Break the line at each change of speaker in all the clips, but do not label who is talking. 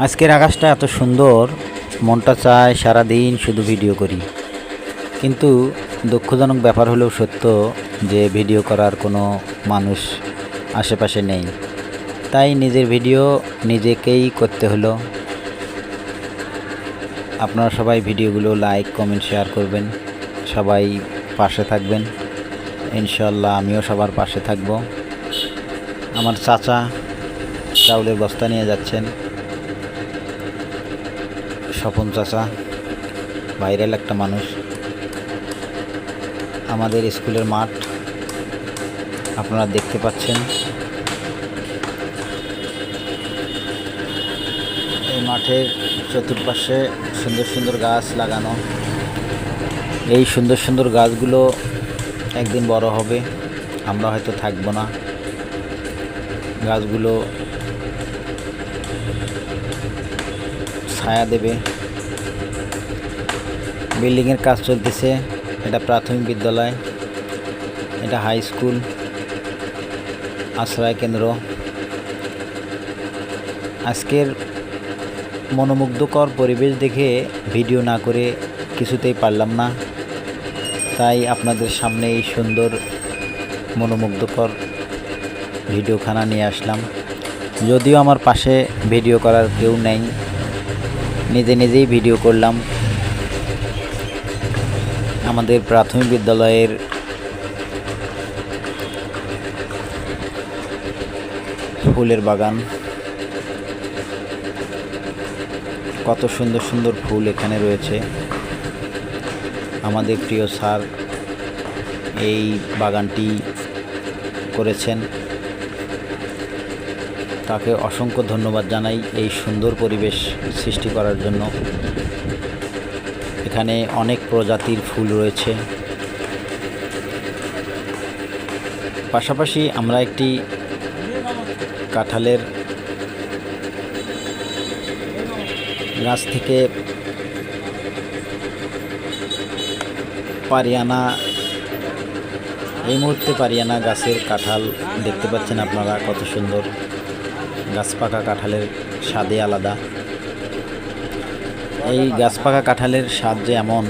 আজকের আকাশটা এত সুন্দর, মনটা চায় সারাদিন শুধু ভিডিও করি। কিন্তু দুঃখজনক ব্যাপার হলেও সত্য যে ভিডিও করার কোনো মানুষ আশেপাশে নেই। তাই নিজের ভিডিও নিজেকেই করতে হলো। আপনারা সবাই ভিডিওগুলো লাইক, কমেন্ট, শেয়ার করবেন। সবাই পাশে থাকবেন। ইনশাল্লাহ আমিও সবার পাশে থাকব। আমার চাচা চাউলের বস্তা নিয়ে যাচ্ছেন। স্বপন চাচা ভাইরাল একটা মানুষ। আমাদের স্কুলের মাঠ আপনারা দেখতে পাচ্ছেন। এই মাঠের চতুর্পাশে সুন্দর সুন্দর গাছ লাগানো। এই সুন্দর সুন্দর গাছগুলো একদিন বড় হবে, আমরা হয়তো থাকবো না। গাছগুলো ছায়া দেবে। বিল্ডিংয়ের কাজ চলতেছে। এটা প্রাথমিক বিদ্যালয়, এটা হাই স্কুল, আশ্রয় কেন্দ্র। আজকের মনোমুগ্ধকর পরিবেশ দেখে ভিডিও না করে কিছুতেই পারলাম না, তাই আপনাদের সামনে এই সুন্দর মনোমুগ্ধকর ভিডিওখানা নিয়ে আসলাম। যদিও আমার পাশে ভিডিও করার কেউ নেই, নিজে নিজেই ভিডিও করলাম। আমাদের প্রাথমিক বিদ্যালয়ের ফুলের বাগান, কত সুন্দর সুন্দর ফুল এখানে রয়েছে। আমাদের প্রিয় স্যার এই বাগানটি করেছেন, তাকে অসংখ্য ধন্যবাদ জানাই এই সুন্দর পরিবেশ সৃষ্টি করার জন্য। এখানে অনেক প্রজাতির ফুল রয়েছে। পাশাপাশি আমরা একটি কাঁঠালের গাছ থেকে পারিয়ানা, এই মুহূর্তে পারিয়ানা গাছের কাঁঠাল দেখতে পাচ্ছেন আপনারা। কত সুন্দর, গাছ পাকা কাঁঠালের স্বাদে আলাদা। এই গাছ পাকা কাঁঠালের স্বাদ যে এমন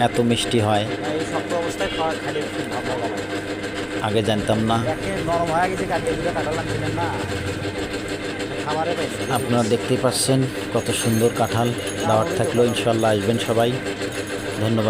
এত মিষ্টি হয় আগে জানতাম না। আপনারা দেখতেই পাচ্ছেন কত সুন্দর কাঁঠাল। দাওয়াত থাকলো, ইনশাল্লাহ আসবেন সবাই। ধন্যবাদ।